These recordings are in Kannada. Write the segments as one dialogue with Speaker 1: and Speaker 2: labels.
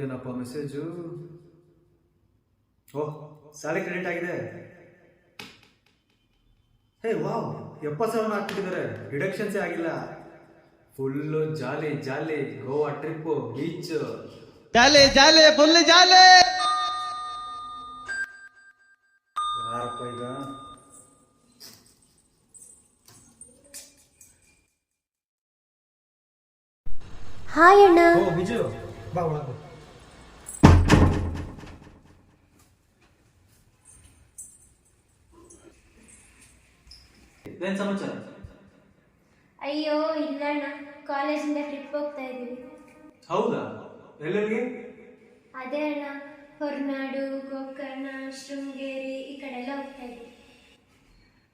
Speaker 1: ಏನಪ್ಪ ಮೆಸೇಜು? ಓಹ್, ಸ್ಯಾಲರಿ ಕ್ರೆಡಿಟ್ ಆಗಿದೆ. ಹೇ ವಾವ್, 70,000 ಹಾಕ್ಬಿಟ್ಟಿದ್ದಾರೆ. ಡಿಡಕ್ಷನ್ಸೇ ಆಗಿಲ್ಲ. ಫುಲ್ಲು ಜಾಲಿ ಜಾಲಿ, ಗೋವಾ ಟ್ರಿಪ್, ಬೀಚ್,
Speaker 2: ಜಾಲೆ ಜಾಲೆ ಫುಲ್ ಜಾಲೆ.
Speaker 1: ಯಾರಪ್ಪ ಈಗ?
Speaker 3: ಹಾಯ್ ಅಣ್ಣ.
Speaker 4: ಓ ಬಿಜು, ಬಾ ಒಳಗೆ.
Speaker 1: ಏನ್ ಸಮಾಚಾರ?
Speaker 3: ಅಯ್ಯೋ ಇಲ್ಲ ಅಣ್ಣ, ಕಾಲೇಜಿಂದ ಟ್ರಿಪ್ ಹೋಗ್ತಾ ಇದೀವಿ.
Speaker 1: ಹೌದಾ? ಎಲ್ಲೆಲ್ಲಿಗೆ?
Speaker 3: ಅದೇ ಅಣ್ಣ, ಹೊರನಾಡು, ಗೋಕರ್ಣ, ಶೃಂಗೇರಿ ಈ ಕಡೆ ಎಲ್ಲ ಹೋಗ್ತಾ ಇದೀವಿ.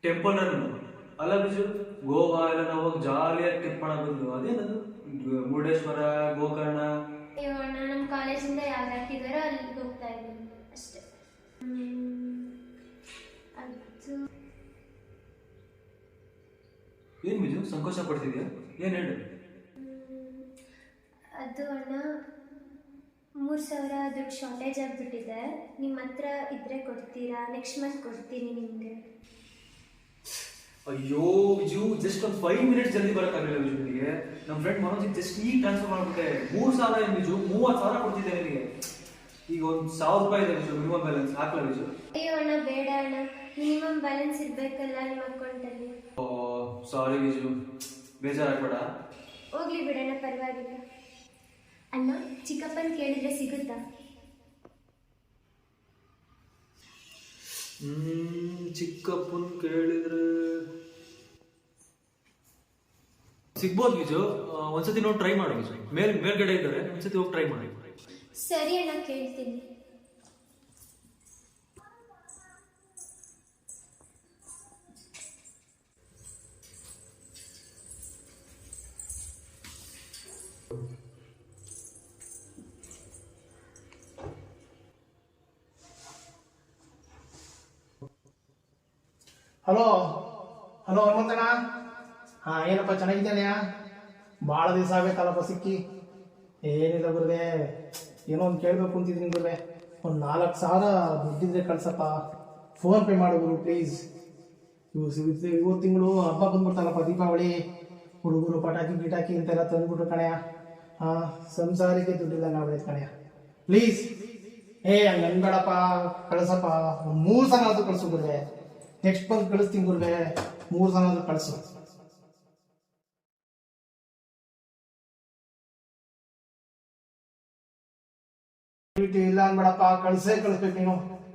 Speaker 1: ಟೆಂಪಲ್ ರನ್ ಅಲ್ಲ ಬಿಜು, ಗೋವಾ ಎಲ್ಲ ನಾವು ಹೋಗಿ ಜಾಲಿಯಾಗಿ ಟ್ರಿಪ್ ಮಾಡಕ್ ಬಂದು. ಅದೇನದು ಮುರುಡೇಶ್ವರ, ಗೋಕರ್ಣ?
Speaker 3: ಅಯ್ಯೋ ಅಣ್ಣ, ನಮ್ಮ ಕಾಲೇಜಿಂದ ಯಾರು ಹಾಕಿದಾರೋ ಅಲ್ಲಿಗೆ ಹೋಗ್ತಾ ಇದೀವಿ ಅಷ್ಟೇ. ಅದು
Speaker 1: ಏನ್ ಬಿಜು ಸಂಕೋಚ ಪಡ್ತಿದ್ಯಾ? ಏನ್ ಹೇಳು.
Speaker 3: ಅದು ಅಣ್ಣ, 3,000 ದುಡ್ಡು ಶಾರ್ಟೇಜ್ ಆಗಿಬಿಟ್ಟಿದೆ. ನಿಮ್ಮ ಹತ್ರ ಇದ್ರೆ ಕೊಡ್ತೀರಾ? ನೆಕ್ಸ್ಟ್ ಮಂತ್ ಕೊಡ್ತೀನಿ ನಿಮಗೆ.
Speaker 1: ಅಯ್ಯೋ ಬಿಜು, ಜಸ್ಟ್ ಒಂದು 5 ಮಿನಿಟ್ಸ್ ಜಲ್ದಿ ಬರೋಕ್ಕಾಗಲಿಲ್ಲ ಬಿಜು ನಿನಗೆ. ನಮ್ಮ ಫ್ರೆಂಡ್ ಮನೋಜಿಗೆ ಜಸ್ಟ್ ಈಗ ಟ್ರಾನ್ಸ್ಫರ್ ಮಾಡ್ಬಿಟ್ಟೆ. 3,000 ಏನು ಬಿಜು, 30,000 ಕೊಡ್ತಿದ್ದೆ ನಿನಗೆ. ಈಗ ಒಂದು 1,000 ರೂಪಾಯಿ ಇದೆ ಬಿಜು, ಮಿನಿಮಮ್ ಬ್ಯಾಲೆನ್ಸ್ ಹಾಕ್ಲಾ ಬಿಜು?
Speaker 3: ಅಯ್ಯೋ ಅಣ್ಣ ಬೇಡ ಅಣ್ಣ, ಮಿನಿಮಮ್ ಬ್ಯಾಲೆನ್ಸ್ ಇರಬೇಕಲ್ಲ ನಿಮ್ಮ ಅಕೌಂಟಲ್ಲಿ.
Speaker 1: ಓ ಸಾರಿ ಬಿಜು, ಬೇಜಾರಾಗ್ಬೇಡ.
Speaker 3: ಹೋಗ್ಲಿ ಬಿಡೋಣ, ಪರವಾಗಿಲ್ಲ. ಅಣ್ಣ, ಚಿಕ್ಕಪ್ಪನ ಕೇಳಿದ್ರೆ ಸಿಗುತ್ತಾ?
Speaker 1: ಚಿಕ್ಕಪ್ಪನ್ ಕೇಳಿದ್ರೆ ಸಿಗ್ಬೋದು ಬಿಜು. ಒಂದ್ಸತಿ ನೋಡಿ ಟ್ರೈ ಮಾಡಿ ಬಿಜು. ಮೇಲ್ಗಡೆ ಇದ್ದಾರೆ, ಒಂದ್ಸತಿ ಹೋಗಿ ಟ್ರೈ ಮಾಡಿ.
Speaker 3: ಸರಿ ಅಣ್ಣ, ಕೇಳ್ತೀನಿ.
Speaker 4: ಹಲೋ ಹಲೋ ಹನುಮಂತಣ್ಣ. ಹಾಂ, ಏನಪ್ಪ ಚೆನ್ನಾಗಿದ್ದಾನೆಯಾ? ಭಾಳ ದಿವಸ ಆಗಬೇಕಲ್ಲಪ್ಪ ಸಿಕ್ಕಿ. ಏನಿಲ್ಲ ಗುರುವೆ, ಏನೋ ಒಂದು ಕೇಳಬೇಕು ಅಂತಿದ್ದೀನಿ ಗುರುವೆ. ಒಂದು 4,000 ದುಡ್ಡಿದ್ರೆ ಕಳ್ಸಪ್ಪ. ಫೋನ್ ಪೇ ಮಾಡು ಗುರು ಪ್ಲೀಸ್. ಇವತ್ತು ತಿಂಗಳು ಹಬ್ಬ ಬಂದ್ಬಿಡ್ತಲ್ಲಪ್ಪ, ದೀಪಾವಳಿ. ಹುಡುಗರು ಪಟಾಕಿ ಗಿಟಾಕಿ ಅಂತೆಲ್ಲ ತಂದ್ಬಿಟ್ರು ಕಣೆಯ. ಹಾಂ, ಸಂಸಾರಕ್ಕೆ ದುಡ್ಡಿಲ್ಲ ಆಗ್ಬಿಡೈತೆ ಕಣೆಯ. ಪ್ಲೀಸ್ ಹಂಗೆ ಅನ್ಬೇಡಪ್ಪ, ಕಳಿಸಪ್ಪ. ಒಂದು 3 ಸಲ ಆದರೂ ಕಳಿಸು ಗುರುವೆ. ನೆಕ್ಸ್ಟ್ ಬಂದು ಕಳಿಸ್ತೀನಿ ಗುರುವೆ, 3 ಸಲ ಆದರೂ ಕಳಿಸು. ಇಲ್ಲ ಅನ್ಬೇಡಪ್ಪ, ಕಳಿಸ್ಬೇಕು ನೀನು.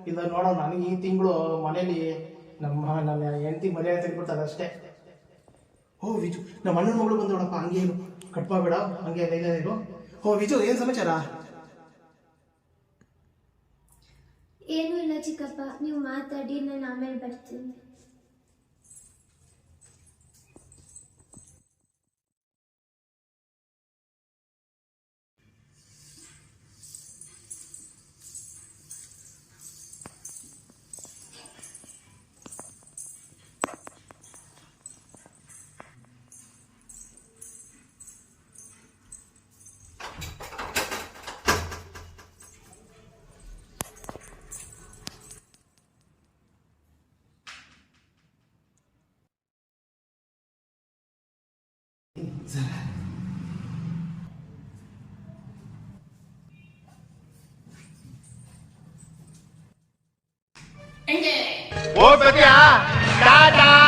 Speaker 4: ಇಲ್ಲ ನೋಡೋ, ನನಗೆ ಈ ತಿಂಗಳು ಮನೇಲಿ ನನ್ನ ಹೆಂಡತಿ ಮನೆ ತೆಗ್ಬಿಡ್ತಾರೆ ಅಷ್ಟೇ. ಓ ವಿಜು, ನಮ್ಮ ಅಣ್ಣನ ಮಗಳು ಬಂದೋಡಪ್ಪ, ಹಂಗೆ ಇರು, ಕಟ್ಪಾಬೇಡ, ಹಂಗೆ ಇರು. ಓ ವಿಜು, ಏನು ಸಮಾಚಾರ?
Speaker 3: ಏನೂ ಇಲ್ಲ ಚಿಕ್ಕಪ್ಪ, ನೀವು ಮಾತಾಡಿ, ನಾನು ಆಮೇಲೆ ಬರ್ತೀನಿ.
Speaker 2: ಹೋಗ್ಬೇಕಾ? ಟಾಟಾ.